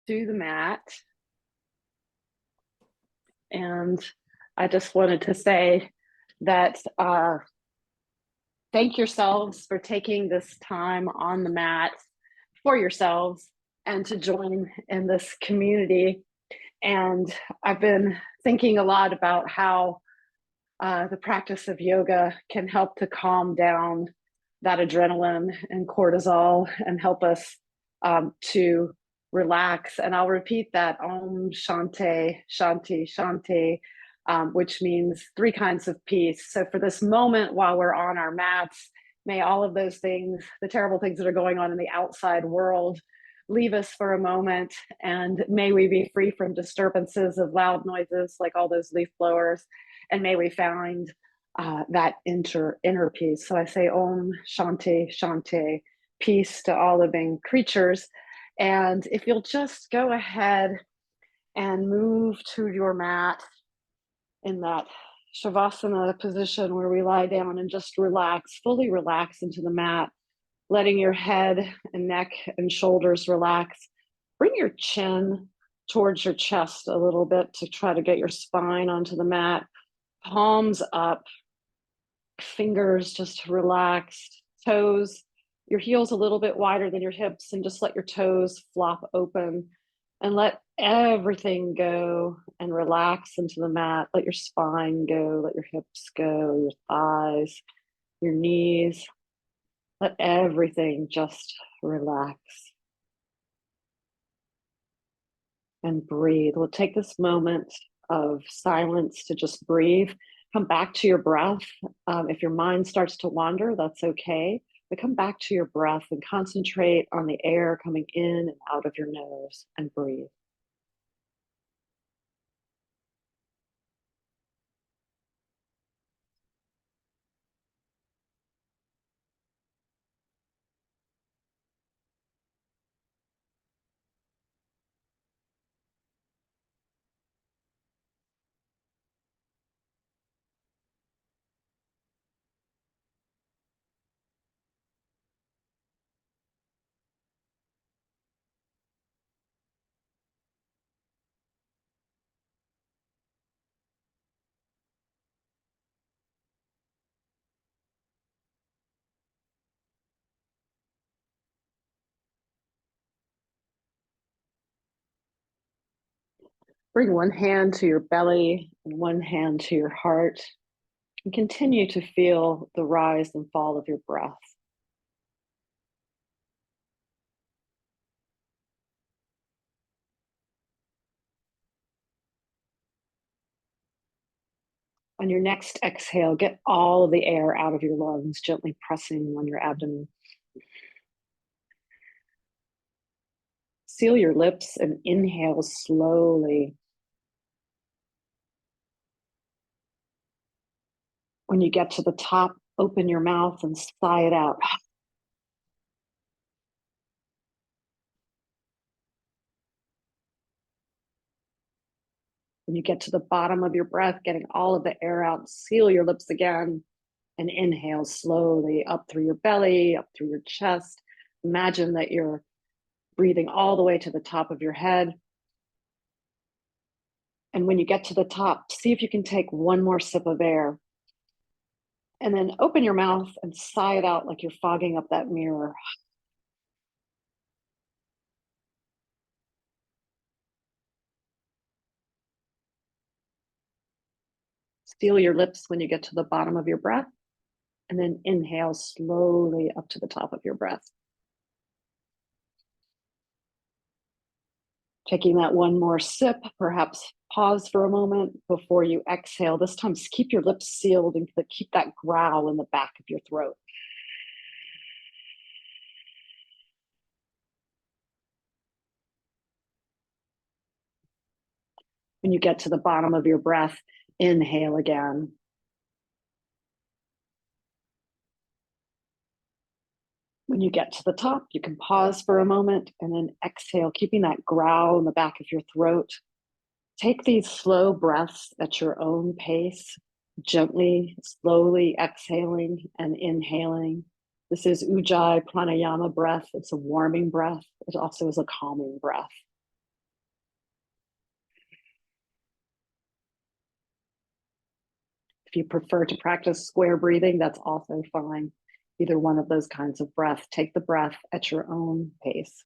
to the mat. And I just wanted to say that thank yourselves for taking this time on the mat for yourselves and to join in this community. And I've been thinking a lot about how the practice of yoga can help to calm down that adrenaline and cortisol and help us to relax. And I'll repeat that Om Shanti, Shanti, Shanti, which means three kinds of peace. So for this moment while we're on our mats, may all of those things, the terrible things that are going on in the outside world, leave us for a moment, and may we be free from disturbances of loud noises like all those leaf blowers, and may we find that inner peace. So I say Om Shanti Shanti, peace to all living creatures. And if you'll just go ahead and move to your mat in that Shavasana position where we lie down and just relax, fully relax into the mat, letting your head and neck and shoulders relax. Bring your chin towards your chest a little bit to try to get your spine onto the mat. Palms up, fingers just relaxed, toes, your heels a little bit wider than your hips, and just let your toes flop open and let everything go and relax into the mat. Let your spine go, let your hips go, your thighs, your knees. Let everything just relax and breathe. We'll take this moment of silence to just breathe. Come back to your breath. If your mind starts to wander, that's okay. But come back to your breath and concentrate on the air coming in and out of your nose and breathe. Bring one hand to your belly and one hand to your heart, and continue to feel the rise and fall of your breath. On your next exhale, get all of the air out of your lungs, gently pressing on your abdomen. Seal your lips and inhale slowly. When you get to the top, open your mouth and sigh it out. When you get to the bottom of your breath, getting all of the air out, seal your lips again and inhale slowly up through your belly, up through your chest. Imagine that you're breathing all the way to the top of your head. And when you get to the top, see if you can take one more sip of air. And then open your mouth and sigh it out like you're fogging up that mirror. Seal your lips when you get to the bottom of your breath, and then inhale slowly up to the top of your breath. Taking that one more sip, perhaps pause for a moment before you exhale. This time, keep your lips sealed and keep that growl in the back of your throat. When you get to the bottom of your breath, inhale again. When you get to the top, you can pause for a moment and then exhale, keeping that growl in the back of your throat. Take these slow breaths at your own pace, gently, slowly exhaling and inhaling. This is Ujjayi Pranayama breath. It's a warming breath. It also is a calming breath. If you prefer to practice square breathing, that's also fine. Either one of those kinds of breath. Take the breath at your own pace.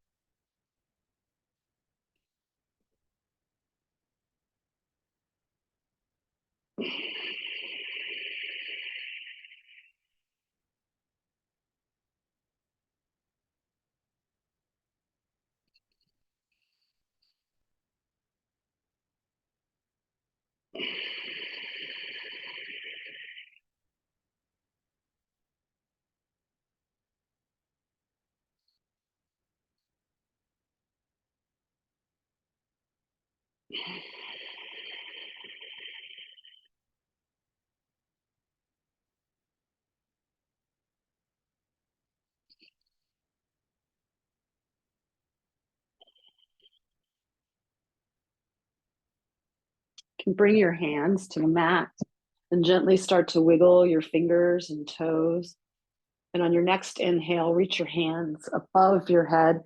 You can bring your hands to the mat and gently start to wiggle your fingers and toes. And on your next inhale, reach your hands above your head,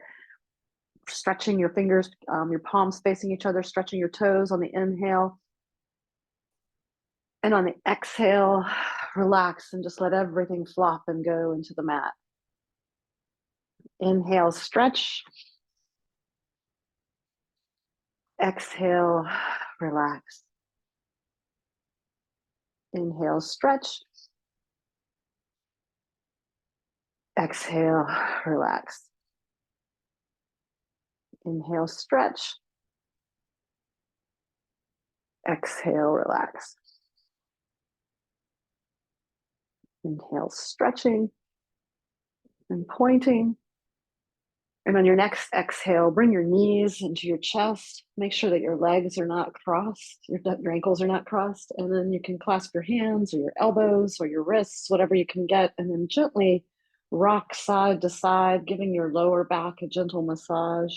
stretching your fingers, your palms facing each other, stretching your toes on the inhale. And on the exhale, relax and just let everything flop and go into the mat. Inhale, stretch. Exhale, relax. Inhale, stretch. Exhale, relax. Inhale, stretch. Exhale, relax. Inhale, stretching and pointing. And on your next exhale, bring your knees into your chest. Make sure that your legs are not crossed, your ankles are not crossed. And then you can clasp your hands or your elbows or your wrists, whatever you can get. And then gently rock side to side, giving your lower back a gentle massage.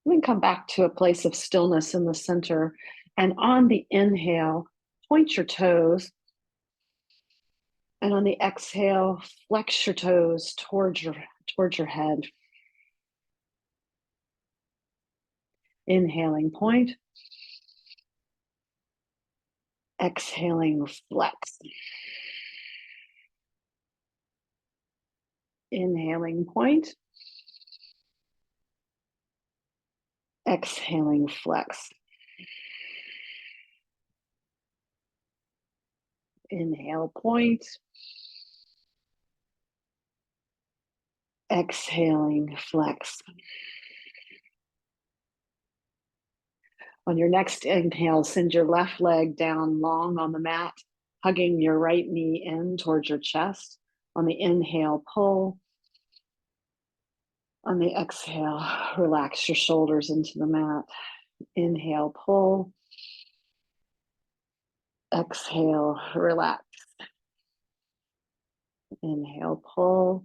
Then come back to a place of stillness in the center. And on the inhale, point your toes. And on the exhale, flex your toes towards your head. Inhaling, point. Exhaling, flex. Inhaling, point. Exhaling, flex. Inhale, point. Exhaling, flex. On your next inhale, send your left leg down long on the mat, hugging your right knee in towards your chest. On the inhale, pull. On the exhale, relax your shoulders into the mat. Inhale, pull. Exhale, relax. Inhale, pull.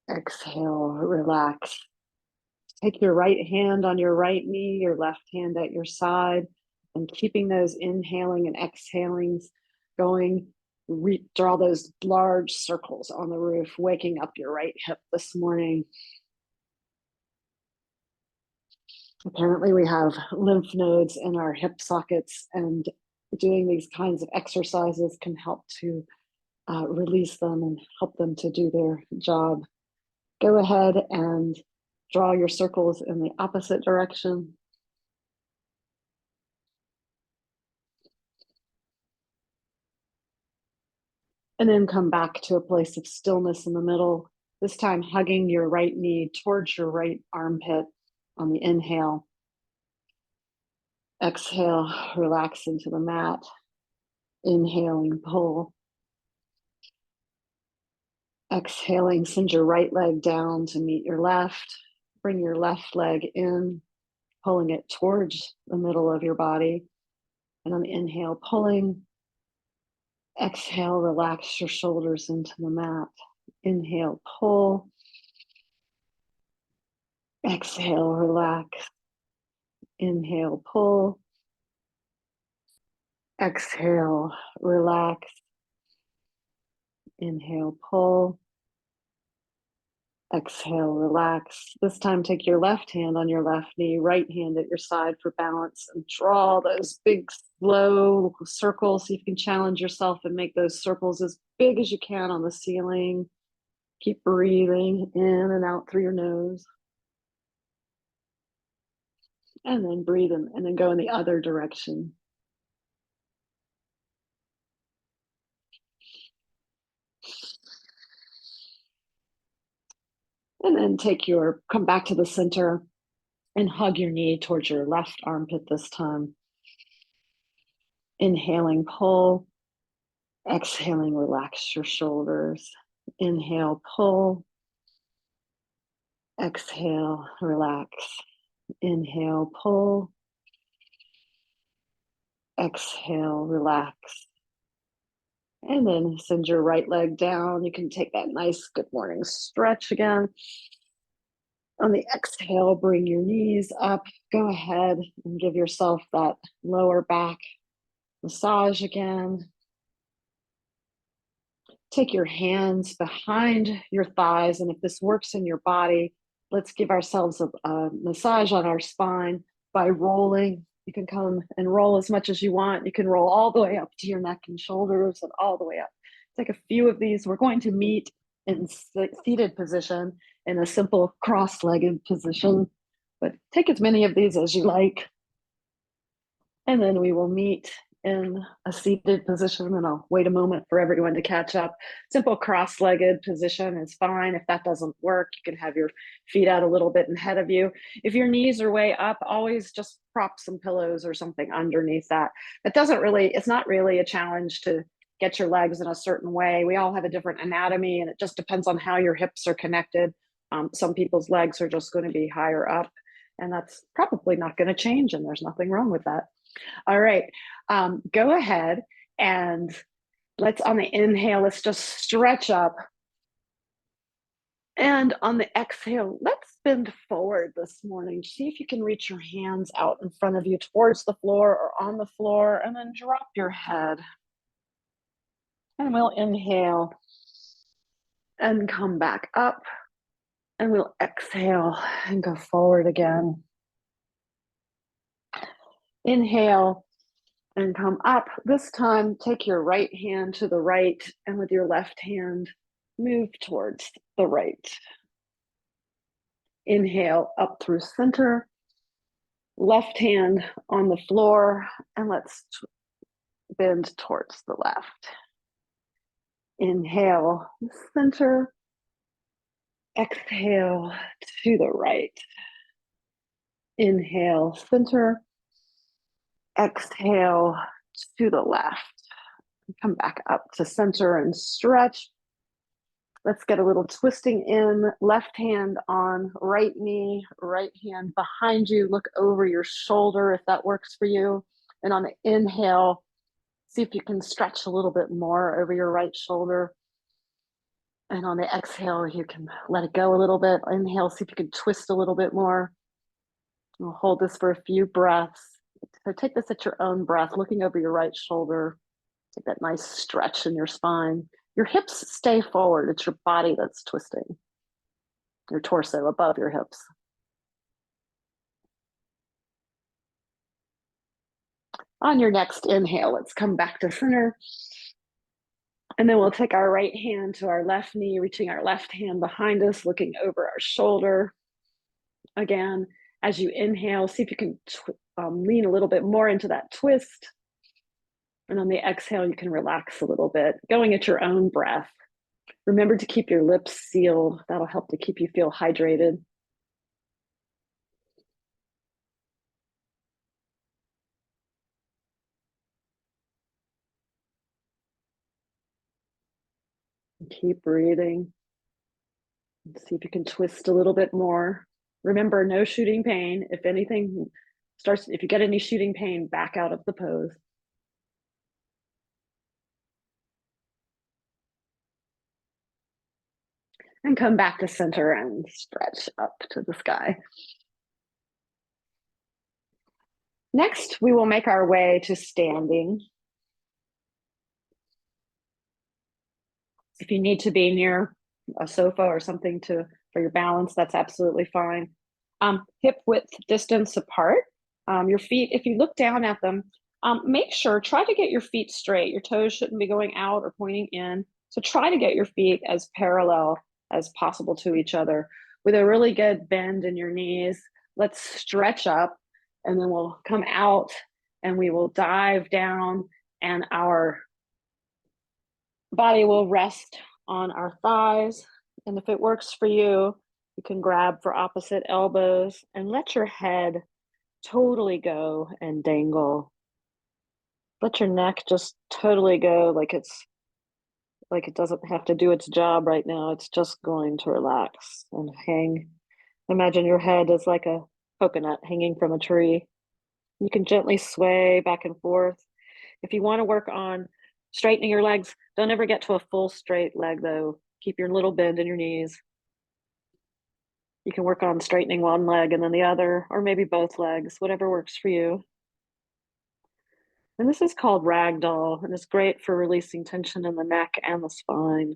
Exhale, relax. Take your right hand on your right knee, your left hand at your side, and keeping those inhaling and exhalings going. Draw those large circles on the roof, waking up your right hip this morning. Apparently, we have lymph nodes in our hip sockets, and doing these kinds of exercises can help to release them and help them to do their job. Go ahead and draw your circles in the opposite direction. And then come back to a place of stillness in the middle, this time hugging your right knee towards your right armpit on the inhale. Exhale, relax into the mat. Inhaling, pull. Exhaling, send your right leg down to meet your left. Bring your left leg in, pulling it towards the middle of your body. And on the inhale, pulling. Exhale, relax your shoulders into the mat. Inhale, pull. Exhale, relax. Inhale, pull. Exhale, relax. Inhale, pull. Exhale, relax. This time, take your left hand on your left knee, right hand at your side for balance, and draw those big, slow circles. See if you can challenge yourself and make those circles as big as you can on the ceiling. Keep breathing in and out through your nose. And then breathe in, and then go in the other direction. And then come back to the center and hug your knee towards your left armpit this time. Inhaling, pull. Exhaling, relax your shoulders. Inhale, pull. Exhale, relax. Inhale, pull. Exhale, relax. And then send your right leg down. You can take that nice good morning stretch again. On the exhale, bring your knees up. Go ahead and give yourself that lower back massage again. Take your hands behind your thighs, and if this works in your body, let's give ourselves a massage on our spine by rolling. You can come and roll as much as you want. You can roll all the way up to your neck and shoulders and all the way up. Take a few of these. We're going to meet in seated position in a simple cross-legged position, but take as many of these as you like. And then we will meet in a seated position, and I'll wait a moment for everyone to catch up. Simple cross-legged position is fine. If that doesn't work, you can have your feet out a little bit ahead of you. If your knees are way up, always just prop some pillows or something underneath that. It's not really a challenge to get your legs in a certain way. We all have a different anatomy, and it just depends on how your hips are connected. Some people's legs are just going to be higher up, and that's probably not going to change, and there's nothing wrong with that. All right, go ahead and on the inhale, let's just stretch up. And on the exhale, let's bend forward this morning. See if you can reach your hands out in front of you towards the floor or on the floor, and then drop your head. And we'll inhale and come back up, and we'll exhale and go forward again. Inhale and come up. This time, take your right hand to the right, and with your left hand, move towards the right. Inhale up through center, left hand on the floor, and let's bend towards the left. Inhale, center. Exhale to the right. Inhale, center. Exhale to the left. Come back up to center and stretch. Let's get a little twisting in. Left hand on right knee, right hand behind you. Look over your shoulder if that works for you. And on the inhale, see if you can stretch a little bit more over your right shoulder. And on the exhale, you can let it go a little bit. Inhale, see if you can twist a little bit more. We'll hold this for a few breaths. So take this at your own breath, looking over your right shoulder. Take that nice stretch in your spine. Your hips stay forward. It's your body that's twisting. Your torso above your hips. On your next inhale, let's come back to center. And then we'll take our right hand to our left knee, reaching our left hand behind us, looking over our shoulder. Again, as you inhale, see if you can lean a little bit more into that twist. And on the exhale, you can relax a little bit, going at your own breath. Remember to keep your lips sealed. That'll help to keep you feel hydrated. Keep breathing. See if you can twist a little bit more. Remember, no shooting pain. If you get any shooting pain, back out of the pose. And come back to center and stretch up to the sky. Next, we will make our way to standing. If you need to be near a sofa or something to For your balance, that's absolutely fine. Hip width distance apart. Your feet, if you look down at them, make sure, try to get your feet straight. Your toes shouldn't be going out or pointing in. So try to get your feet as parallel as possible to each other with a really good bend in your knees. Let's stretch up and then we'll come out and we will dive down and our body will rest on our thighs. And if it works for you, you can grab for opposite elbows and let your head totally go and dangle. Let your neck just totally go like it doesn't have to do its job right now. It's just going to relax and hang. Imagine your head is like a coconut hanging from a tree. You can gently sway back and forth. If you want to work on straightening your legs, don't ever get to a full straight leg though. Keep your little bend in your knees. You can work on straightening one leg and then the other, or maybe both legs, whatever works for you. And this is called ragdoll, and it's great for releasing tension in the neck and the spine.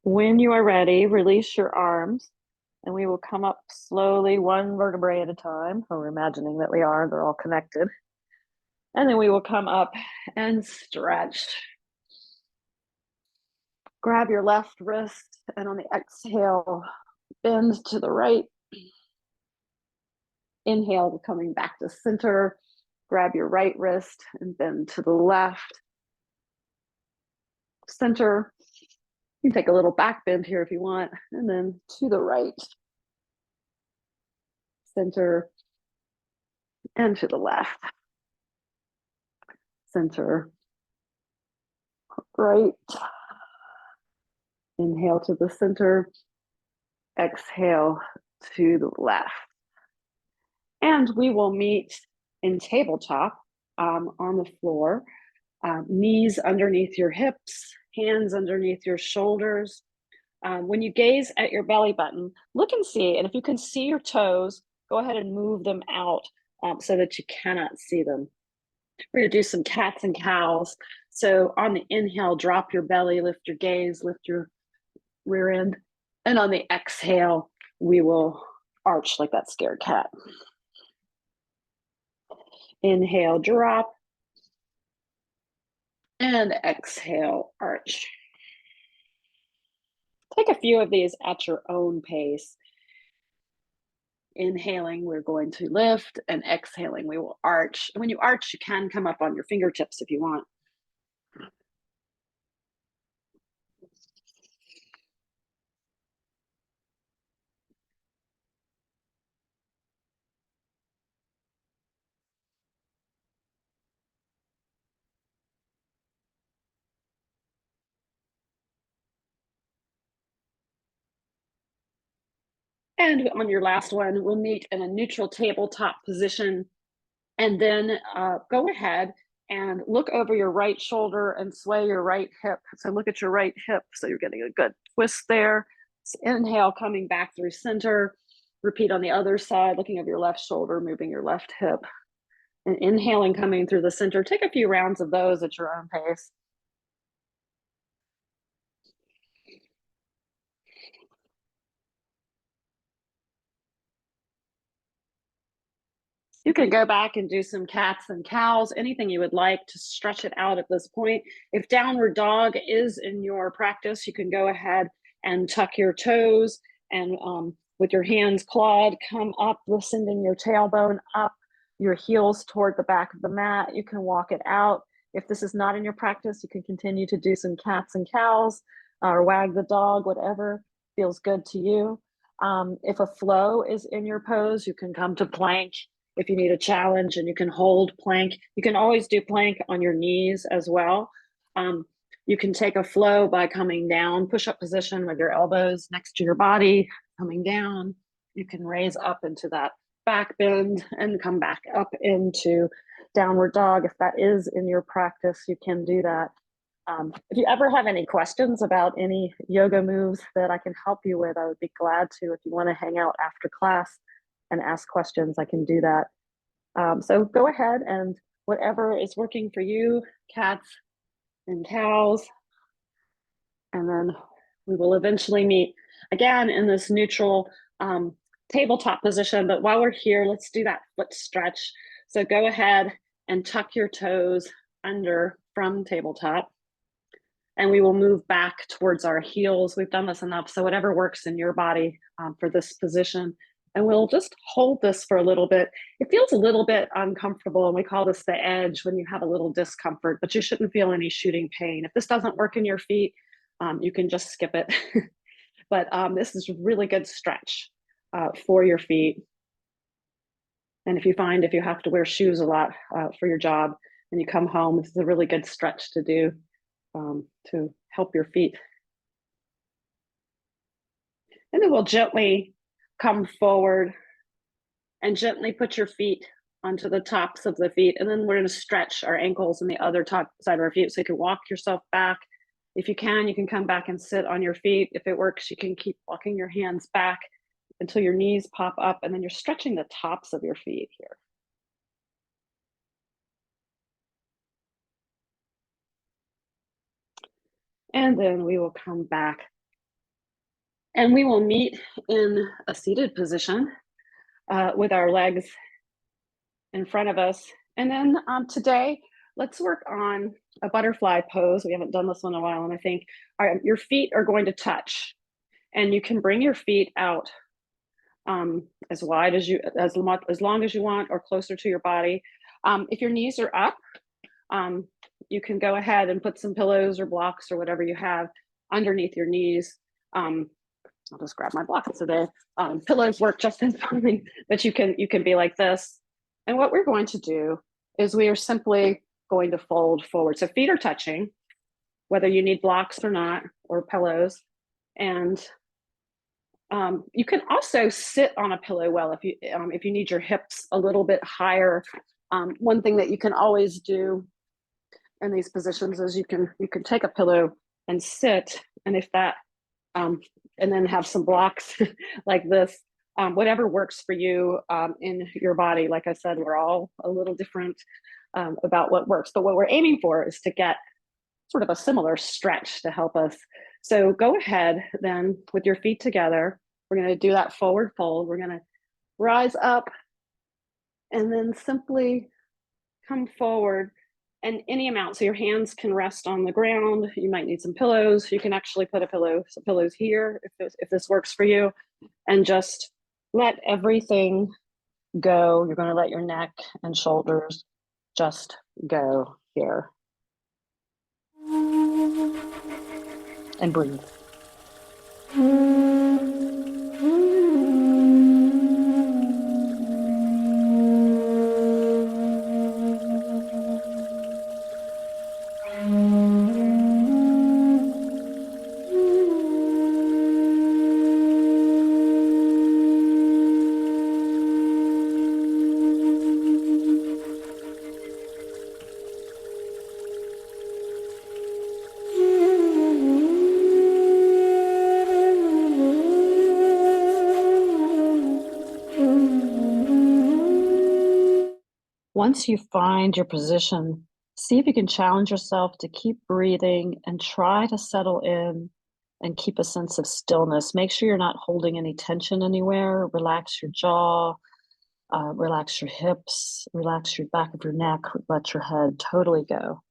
When you are ready, release your arms, and we will come up slowly, one vertebrae at a time. Or we're imagining that we are, they're all connected. And then we will come up and stretch. Grab your left wrist, and on the exhale, bend to the right. Inhale, coming back to center. Grab your right wrist and bend to the left. Center. You can take a little back bend here if you want, and then to the right. Center and to the left. Center. Right. Inhale to the center. Exhale to the left. And we will meet in tabletop on the floor. Knees underneath your hips, hands underneath your shoulders. When you gaze at your belly button, look and see, and if you can see your toes, go ahead and move them out so that you cannot see them. We're gonna do some cats and cows. So on the inhale, drop your belly, lift your gaze, lift your rear end. And on the exhale, we will arch like that scared cat. Inhale, drop. And exhale, arch. Take a few of these at your own pace. Inhaling, we're going to lift, and exhaling, we will arch. And when you arch, you can come up on your fingertips if you want. And on your last one, we'll meet in a neutral tabletop position. And then go ahead and look over your right shoulder and sway your right hip. So look at your right hip. So you're getting a good twist there. So inhale, coming back through center. Repeat on the other side, looking over your left shoulder, moving your left hip. And inhaling, coming through the center. Take a few rounds of those at your own pace. You can go back and do some cats and cows, anything you would like to stretch it out at this point. If downward dog is in your practice, you can go ahead and tuck your toes and with your hands clawed, come up, sending your tailbone up, your heels toward the back of the mat. You can walk it out. If this is not in your practice, you can continue to do some cats and cows or wag the dog, whatever feels good to you. If a flow is in your pose, you can come to plank if you need a challenge, and you can hold plank. You can always do plank on your knees as well. You can take a flow by coming down, push-up position with your elbows next to your body, coming down. You can raise up into that back bend and come back up into downward dog. If that is in your practice, you can do that. If you ever have any questions about any yoga moves that I can help you with, I would be glad to. If you want to hang out after class and ask questions, I can do that. So go ahead and whatever is working for you, cats and cows, and then we will eventually meet again in this neutral tabletop position. But while we're here, let's do that foot stretch. So go ahead and tuck your toes under from tabletop, and we will move back towards our heels. We've done this enough, so whatever works in your body for this position. And we'll just hold this for a little bit. It feels a little bit uncomfortable, and we call this the edge when you have a little discomfort, but you shouldn't feel any shooting pain. If this doesn't work in your feet, you can just skip it. But this is a really good stretch for your feet. And if you find if you have to wear shoes a lot for your job and you come home, this is a really good stretch to do to help your feet. And then we'll gently come forward and gently put your feet onto the tops of the feet. And then we're going to stretch our ankles and the other top side of our feet. So you can walk yourself back. If you can come back and sit on your feet. If it works, you can keep walking your hands back until your knees pop up, and then you're stretching the tops of your feet here. And then we will come back and we will meet in a seated position with our legs in front of us. And then today, let's work on a butterfly pose. We haven't done this one in a while, and I think your feet are going to touch, and you can bring your feet out as wide as as long as you want, or closer to your body. If your knees are up, you can go ahead and put some pillows or blocks or whatever you have underneath your knees. I'll just grab my blocks today. Pillows work just as fine, but you can be like this. And what we're going to do is we are simply going to fold forward. So feet are touching, whether you need blocks or not, or pillows. And you can also sit on a pillow well if you need your hips a little bit higher. One thing that you can always do in these positions is you can take a pillow and sit, and if that and then have some blocks like this, whatever works for you in your body. Like I said, we're all a little different about what works, but what we're aiming for is to get sort of a similar stretch to help us. So go ahead then with your feet together. We're going to do that forward fold. We're going to rise up and then simply come forward, and any amount. So your hands can rest on the ground. You might need some pillows. You can actually put some pillows here if this works for you, and just let everything go. You're going to let your neck and shoulders just go here. And breathe. Once you find your position, see if you can challenge yourself to keep breathing and try to settle in and keep a sense of stillness. Make sure you're not holding any tension anywhere. Relax your jaw, relax your hips, relax your back of your neck, let your head totally go.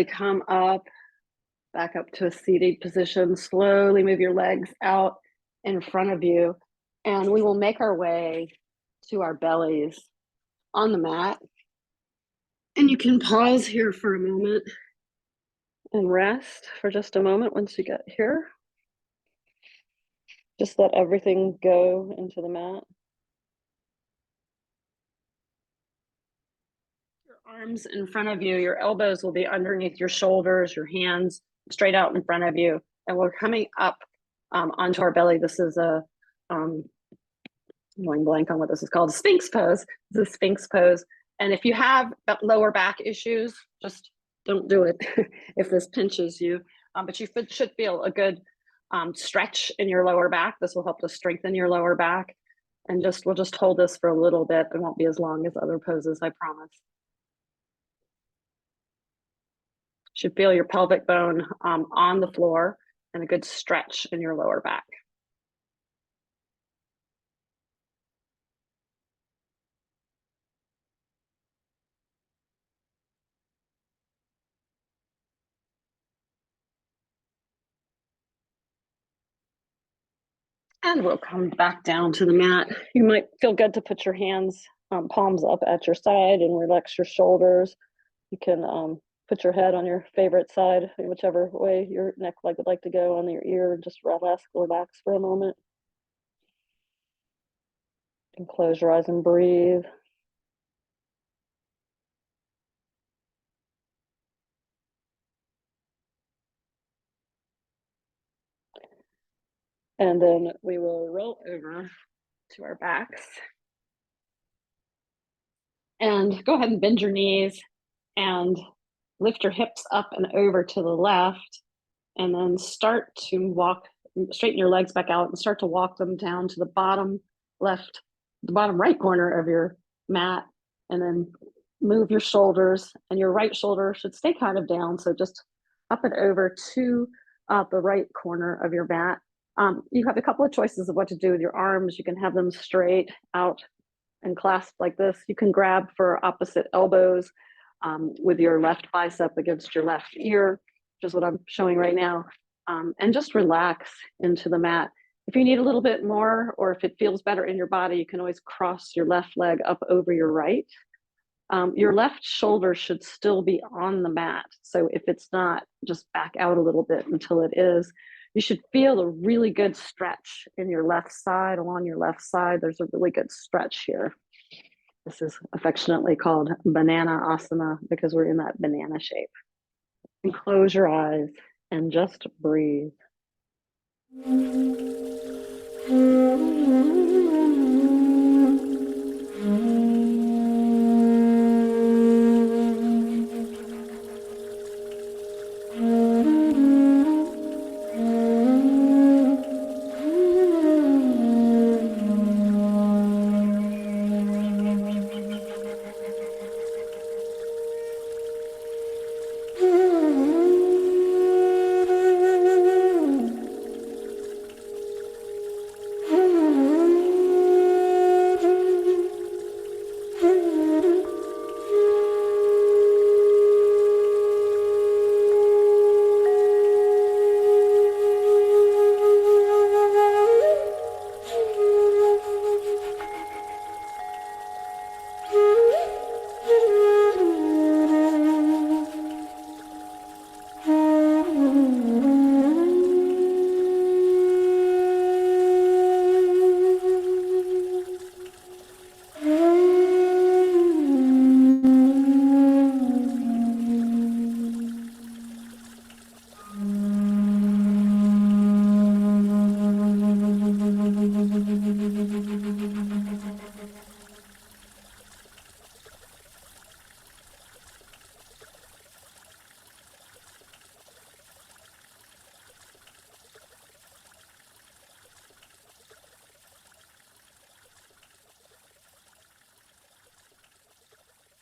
come up, back up to a seated position. Slowly move your legs out in front of you, and we will make our way to our bellies on the mat. And you can pause here for a moment and rest for just a moment once you get here. Just let everything go into the mat. Your arms in front of you, your elbows will be underneath your shoulders, your hands straight out in front of you. And we're coming up onto our belly. This is a, I'm going blank on what this is called, Sphinx pose. This is Sphinx pose. And if you have lower back issues, just don't do it if this pinches you. But you should feel a good stretch in your lower back. This will help to strengthen your lower back. And we'll just hold this for a little bit. It won't be as long as other poses, I promise. You should feel your pelvic bone on the floor and a good stretch in your lower back. And we'll come back down to the mat. You might feel good to put your hands, palms up at your side and relax your shoulders. You can put your head on your favorite side, whichever way your neck would like to go, on your ear. Just relax for a moment. And close your eyes and breathe. And then we will roll over to our backs. And go ahead and bend your knees and lift your hips up and over to the left. And then start to walk, straighten your legs back out and start to walk them down to the bottom right corner of your mat. And then move your shoulders, and your right shoulder should stay kind of down. So just up and over to the right corner of your mat. You have a couple of choices of what to do with your arms. You can have them straight out and clasped like this. You can grab for opposite elbows with your left bicep against your left ear, which is what I'm showing right now, and just relax into the mat. If you need a little bit more, or if it feels better in your body, you can always cross your left leg up over your right. Your left shoulder should still be on the mat. So if it's not, just back out a little bit until it is. You should feel a really good stretch in your left side, along your left side. There's a really good stretch here. This is affectionately called banana asana because we're in that banana shape. And close your eyes and just breathe.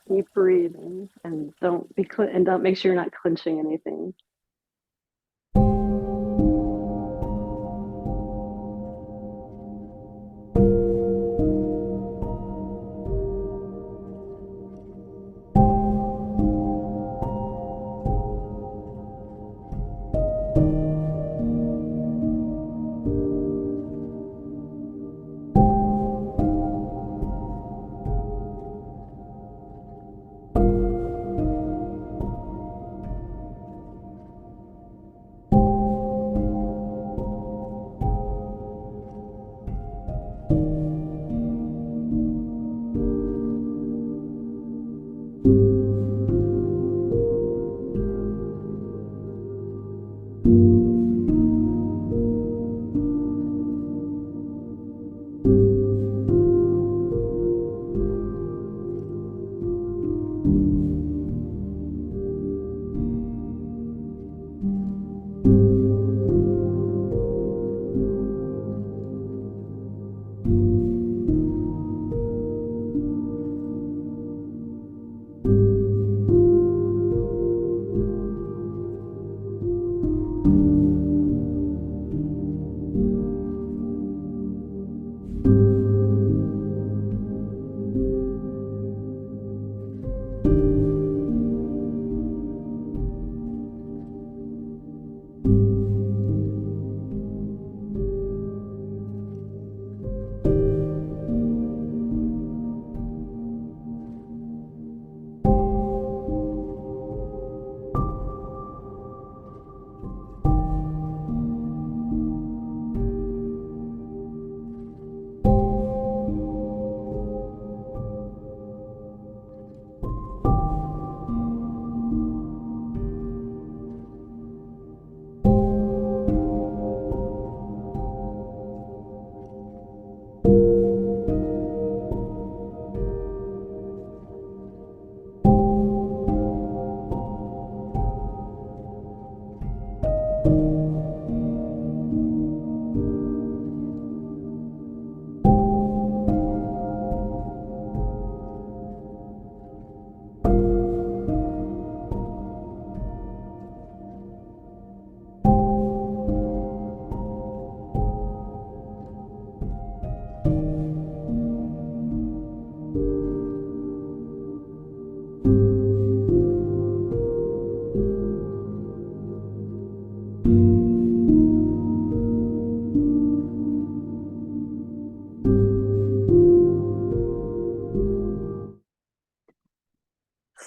Keep breathing and don't make sure you're not clenching anything.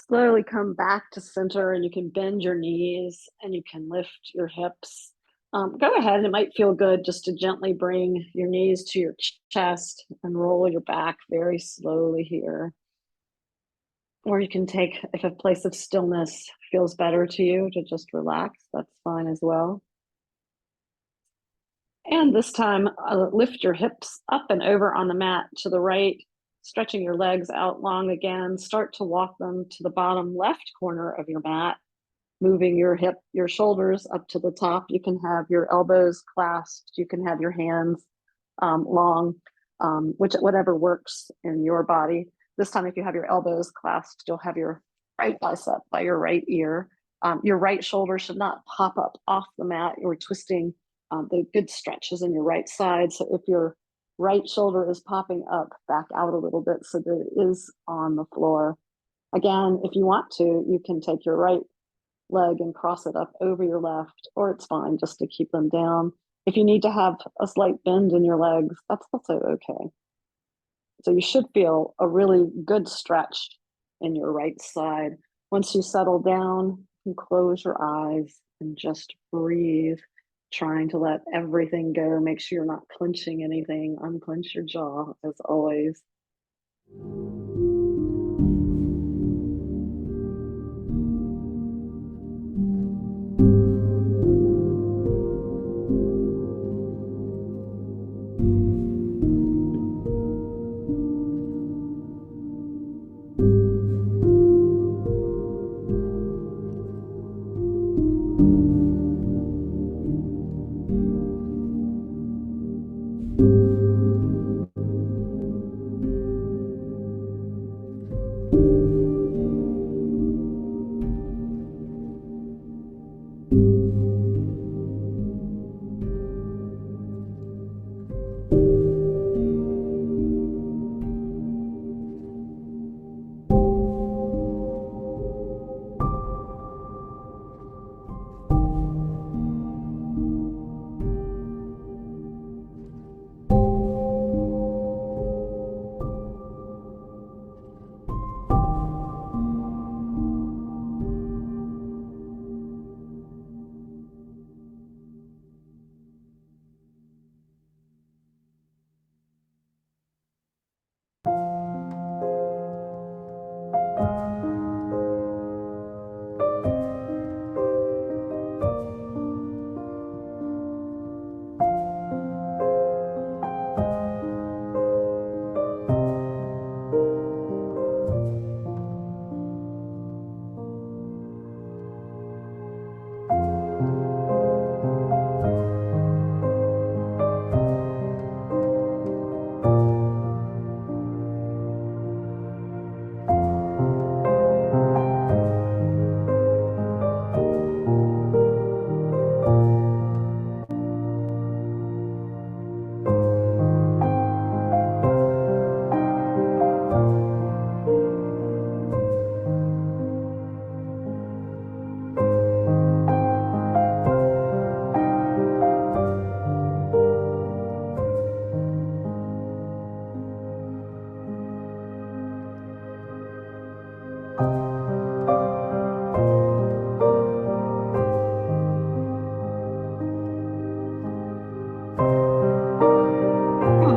slowly come back to center, and you can bend your knees and you can lift your hips. Go ahead, it might feel good just to gently bring your knees to your chest and roll your back very slowly here. Or you can take, if a place of stillness feels better to you, to just relax, that's fine as well. And this time, lift your hips up and over on the mat to the right, stretching your legs out long again. Start to walk them to the bottom left corner of your mat, moving your shoulders up to the top. You can have your elbows clasped. You can have your hands long, whatever works in your body. This time, if you have your elbows clasped, you'll have your right bicep by your right ear. Your right shoulder should not pop up off the mat. You're twisting the good stretches in your right side. So if your right shoulder is popping up, back out a little bit so that it is on the floor. Again, if you want to, you can take your right leg and cross it up over your left, or it's fine just to keep them down. If you need to have a slight bend in your legs, that's also okay. So you should feel a really good stretch in your right side. Once you settle down, you can close your eyes and just breathe, trying to let everything go. Make sure you're not clenching anything. Unclench your jaw as always.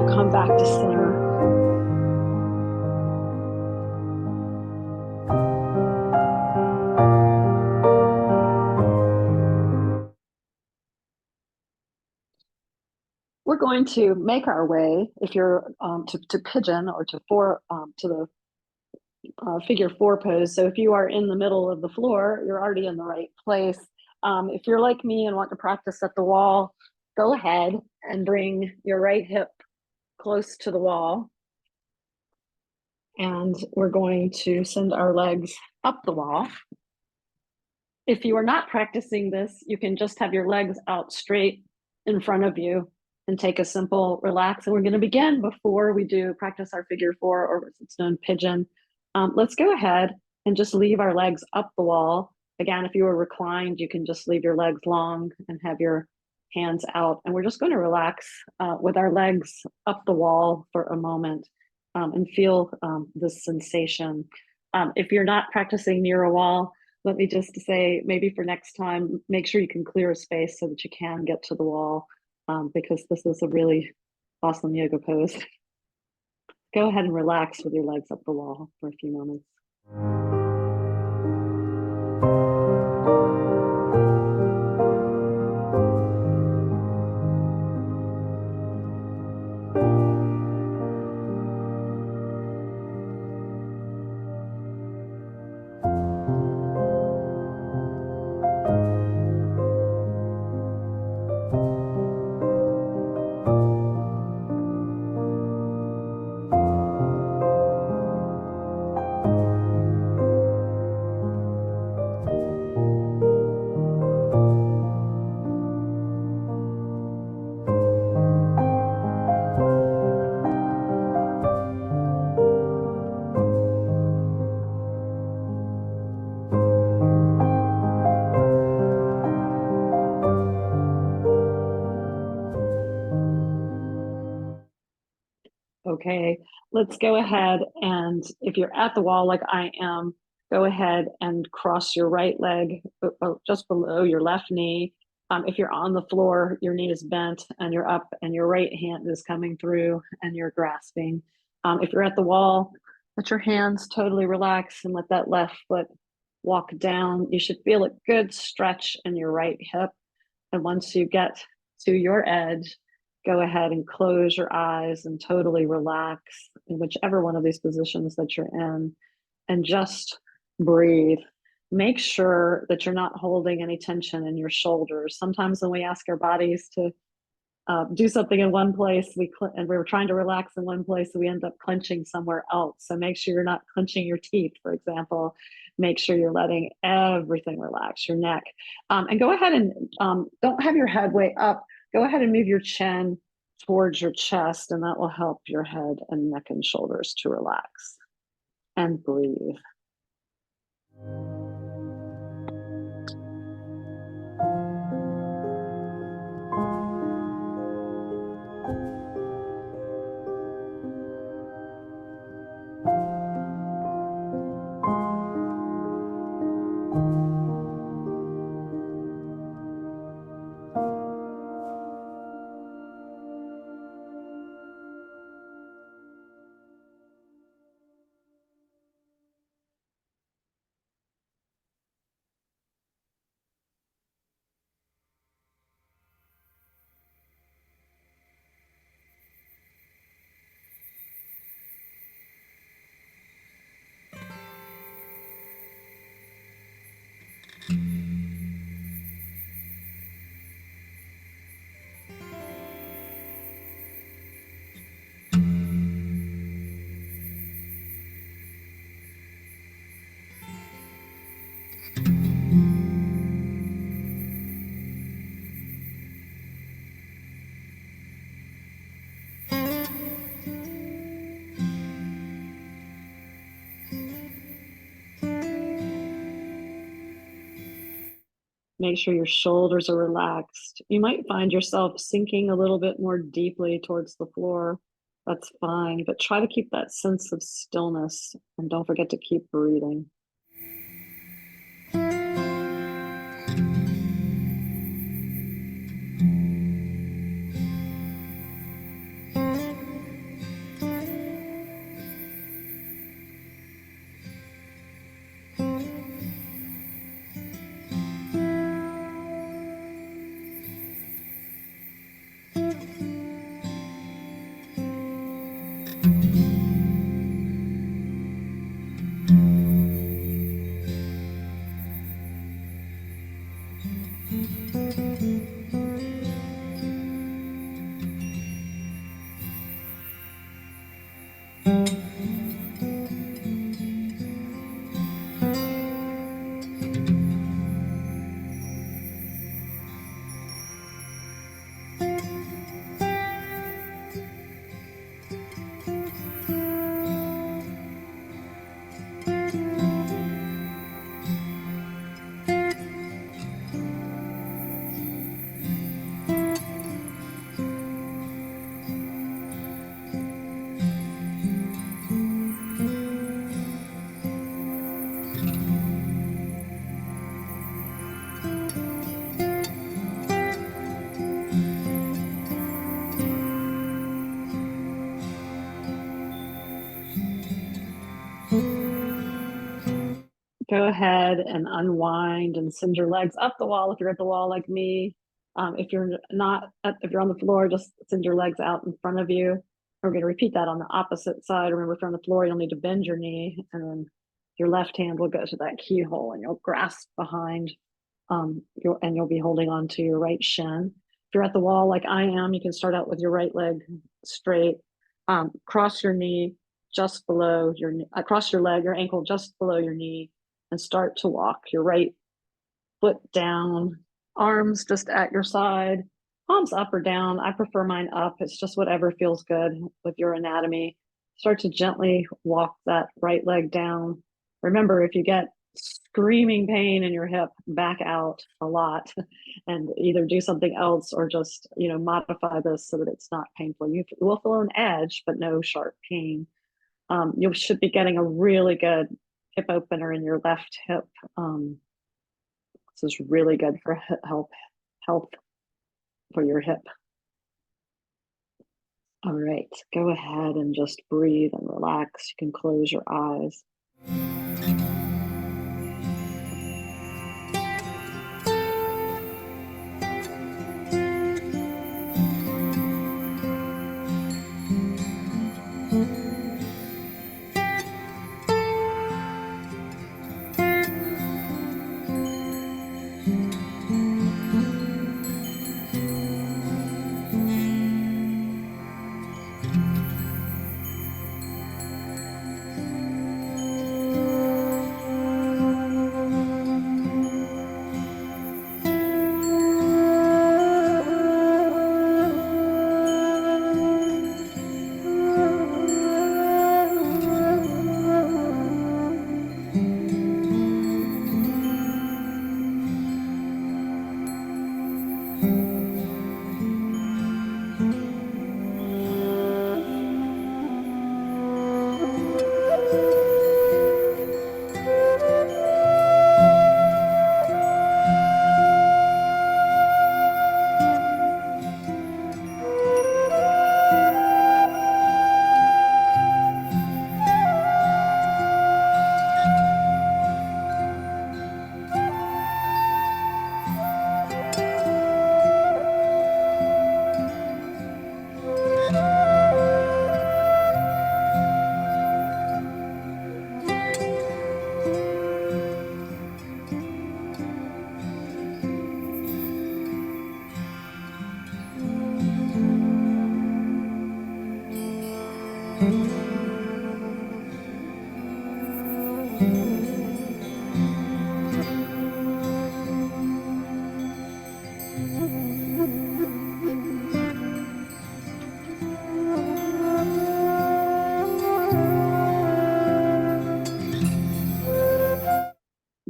Come back to center. We're going to make our way, if you're to pigeon or to the figure four pose. So if you are in the middle of the floor, you're already in the right place. If you're like me and want to practice at the wall, go ahead and bring your right hip close to the wall. And we're going to send our legs up the wall. If you are not practicing this, you can just have your legs out straight in front of you and take a simple relax. And we're going to begin before we do practice our figure four, or as it's known, pigeon. Let's go ahead and just leave our legs up the wall. Again, if you were reclined, you can just leave your legs long and have your hands out. And we're just going to relax with our legs up the wall for a moment and feel this sensation. If you're not practicing near a wall, let me just say maybe for next time, make sure you can clear a space so that you can get to the wall, because this is a really awesome yoga pose. Go ahead and relax with your legs up the wall for a few moments. Okay, let's go ahead, and if you're at the wall like I am, go ahead and cross your right leg just below your left knee. If you're on the floor, your knee is bent and you're up and your right hand is coming through and you're grasping. If you're at the wall, let your hands totally relax and let that left foot walk down. You should feel a good stretch in your right hip. And once you get to your edge, go ahead and close your eyes and totally relax in whichever one of these positions that you're in, and just breathe. Make sure that you're not holding any tension in your shoulders. Sometimes when we ask our bodies to do something in one place, and we're trying to relax in one place, so we end up clenching somewhere else. So make sure you're not clenching your teeth, for example. Make sure you're letting everything relax, your neck. And go ahead and don't have your head way up. Go ahead and move your chin towards your chest, and that will help your head and neck and shoulders to relax. And breathe. Make sure your shoulders are relaxed. You might find yourself sinking a little bit more deeply towards the floor. That's fine, but try to keep that sense of stillness, and don't forget to keep breathing. go ahead and unwind and send your legs up the wall if you're at the wall like me. If you're not, if you're on the floor, just send your legs out in front of you. We're going to repeat that on the opposite side. Remember, if you're on the floor, you'll need to bend your knee, and then your left hand will go to that keyhole, and you'll grasp behind, and you'll be holding on to your right shin. If you're at the wall like I am, you can start out with your right leg straight, cross your knee just below your, across your leg, your ankle just below your knee, and start to walk your right foot down, arms just at your side, palms up or down. I prefer mine up. It's just whatever feels good with your anatomy. Start to gently walk that right leg down. Remember, if you get screaming pain in your hip, back out a lot and either do something else or just, modify this so that it's not painful. You will feel an edge, but no sharp pain. You should be getting a really good hip opener in your left hip. This is really good for health for your hip. All right, go ahead and just breathe and relax. You can close your eyes.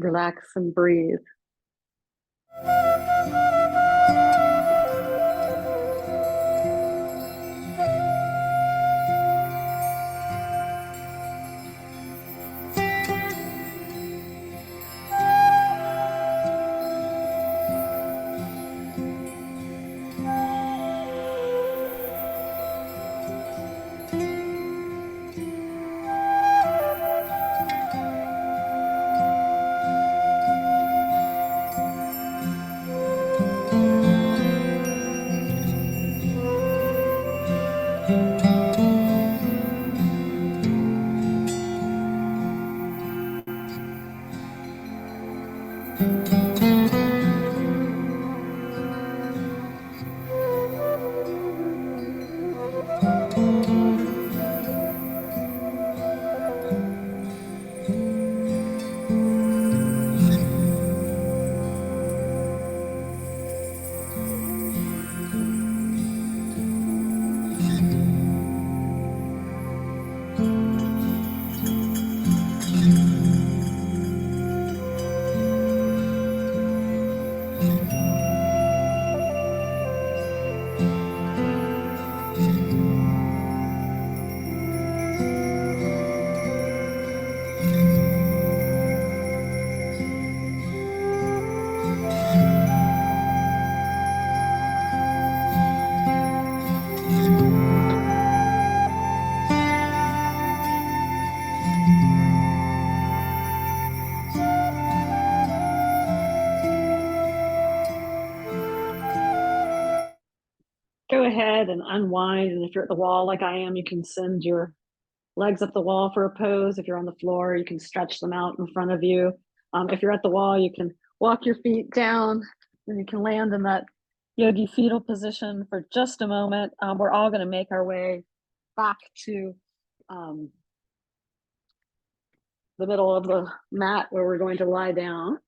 Relax and breathe. go ahead and unwind. And if you're at the wall like I am, you can send your legs up the wall for a pose. If you're on the floor, you can stretch them out in front of you. If you're at the wall, you can walk your feet down and you can land in that yogi fetal position for just a moment. We're all going to make our way back to the middle of the mat where we're going to lie down.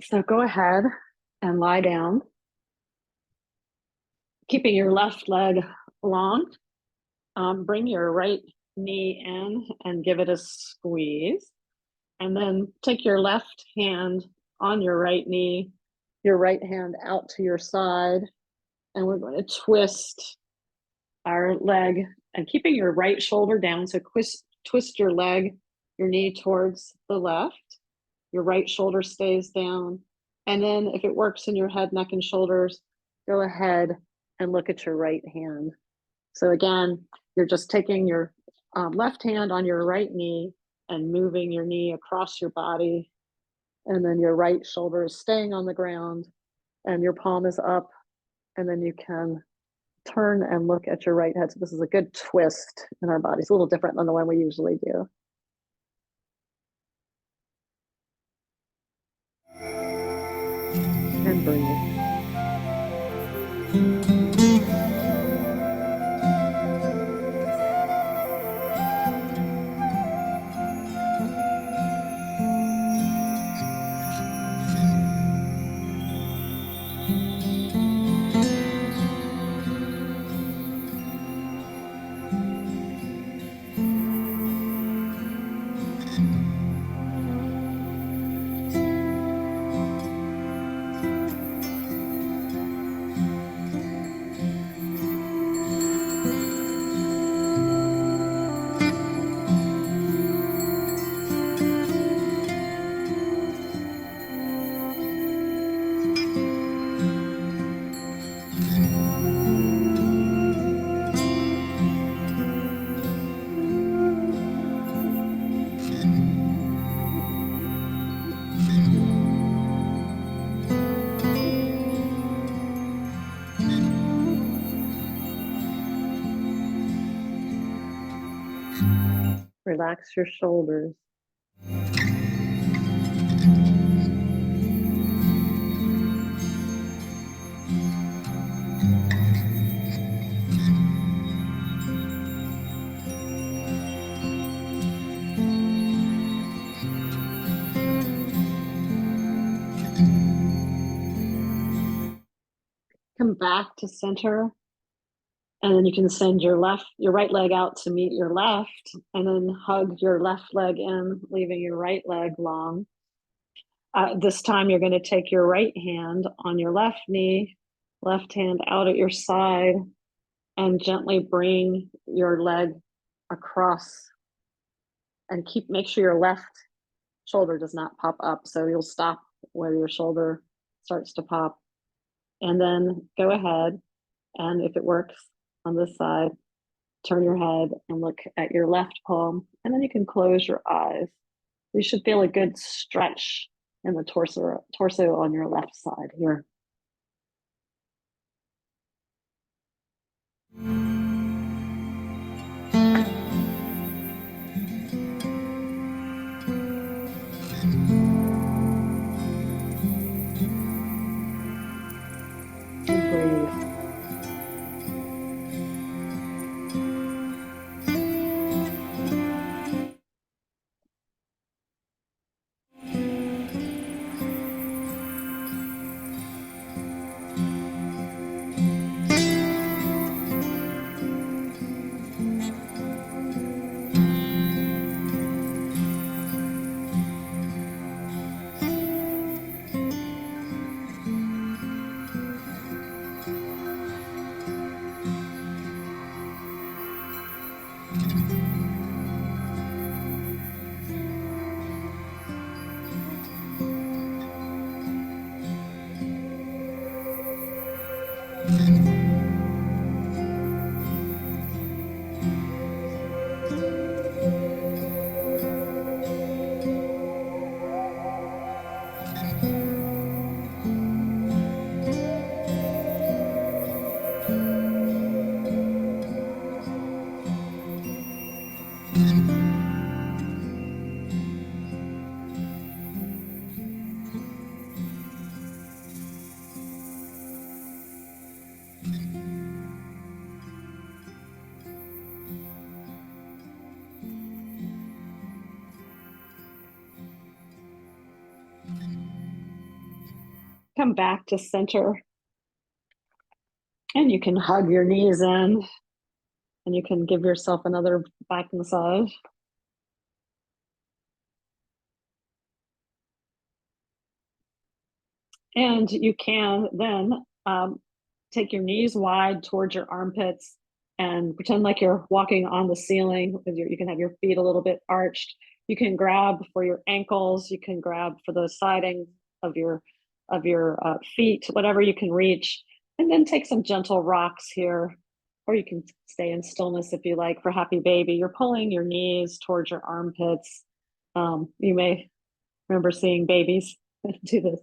So go ahead and lie down, keeping your left leg long. Bring your right knee in and give it a squeeze. And then take your left hand on your right knee, your right hand out to your side. And we're going to twist our leg and keeping your right shoulder down. So twist your leg, your knee towards the left. Your right shoulder stays down. And then if it works in your head, neck, and shoulders, go ahead and look at your right hand. So again, you're just taking your left hand on your right knee and moving your knee across your body. And then your right shoulder is staying on the ground and your palm is up. And then you can turn and look at your right head. So this is a good twist in our body. It's a little different than the one we usually do. And breathe. Relax your shoulders. Come back to center. And then you can send your right leg out to meet your left, and then hug your left leg in, leaving your right leg long. This time you're going to take your right hand on your left knee, left hand out at your side, and gently bring your leg across and make sure your left shoulder does not pop up. So you'll stop where your shoulder starts to pop. And then go ahead, and if it works on this side, turn your head and look at your left palm, and then you can close your eyes. You should feel a good stretch in the torso on your left side here. And breathe. come back to center. And you can hug your knees in, and you can give yourself another back massage. And you can then take your knees wide towards your armpits and pretend like you're walking on the ceiling. You can have your feet a little bit arched. You can grab for your ankles. You can grab for the siding of your feet, whatever you can reach. And then take some gentle rocks here, or you can stay in stillness if you like for happy baby. You're pulling your knees towards your armpits. You may remember seeing babies do this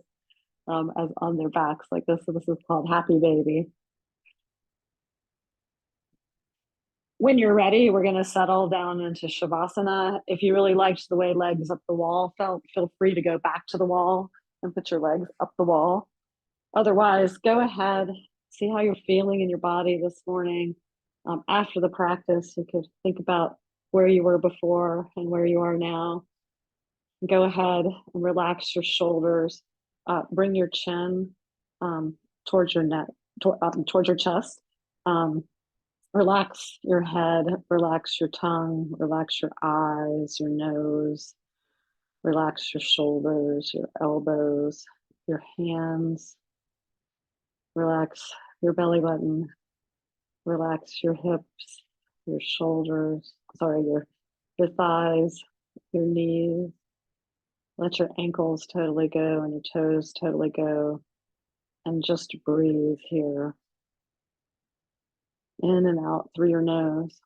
as on their backs like this. So this is called happy baby. When you're ready, we're going to settle down into Shavasana. If you really liked the way legs up the wall felt, feel free to go back to the wall and put your legs up the wall. Otherwise, go ahead, see how you're feeling in your body this morning. After the practice, you could think about where you were before and where you are now. Go ahead and relax your shoulders. Bring your chin towards your neck, towards your chest. Relax your head, relax your tongue, relax your eyes, your nose, relax your shoulders, your elbows, your hands, relax your belly button, relax your hips, your shoulders, your thighs, your knees. Let your ankles totally go and your toes totally go. And just breathe here. In and out through your nose.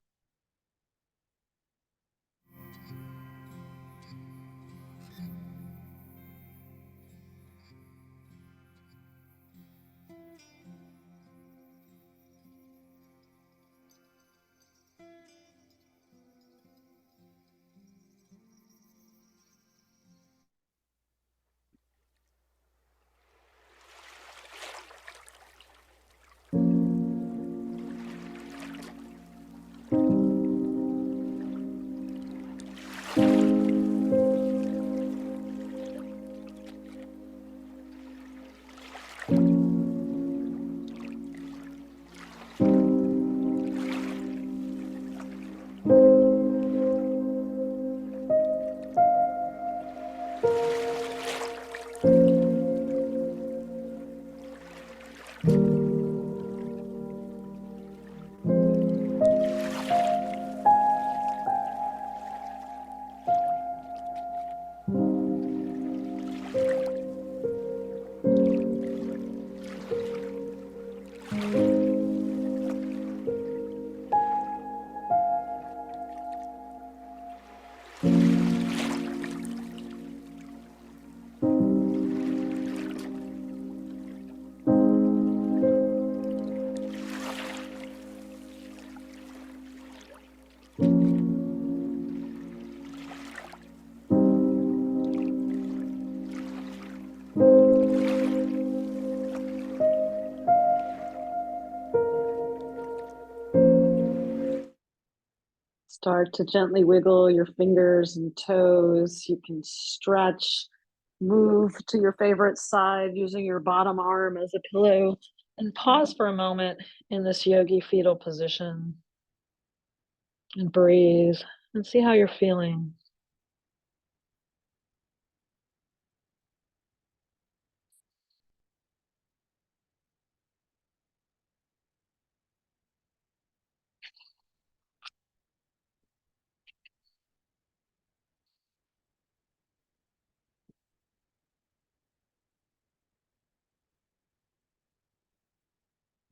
Start to gently wiggle your fingers and toes. You can stretch, move to your favorite side using your bottom arm as a pillow, and pause for a moment in this yogi fetal position and breathe and see how you're feeling.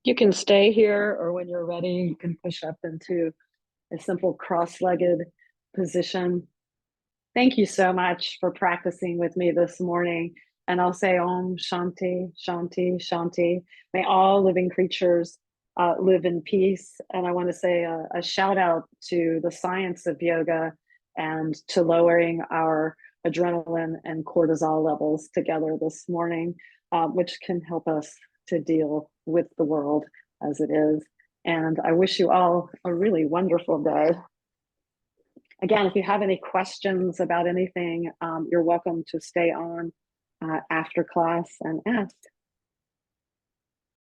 You can stay here, or when you're ready, you can push up into a simple cross-legged position. Thank you so much for practicing with me this morning. And I'll say Om Shanti, Shanti, Shanti. May all living creatures live in peace. And I want to say a shout out to the science of yoga and to lowering our adrenaline and cortisol levels together this morning, which can help us to deal with the world as it is. And I wish you all a really wonderful day. Again, if you have any questions about anything, you're welcome to stay on after class and ask.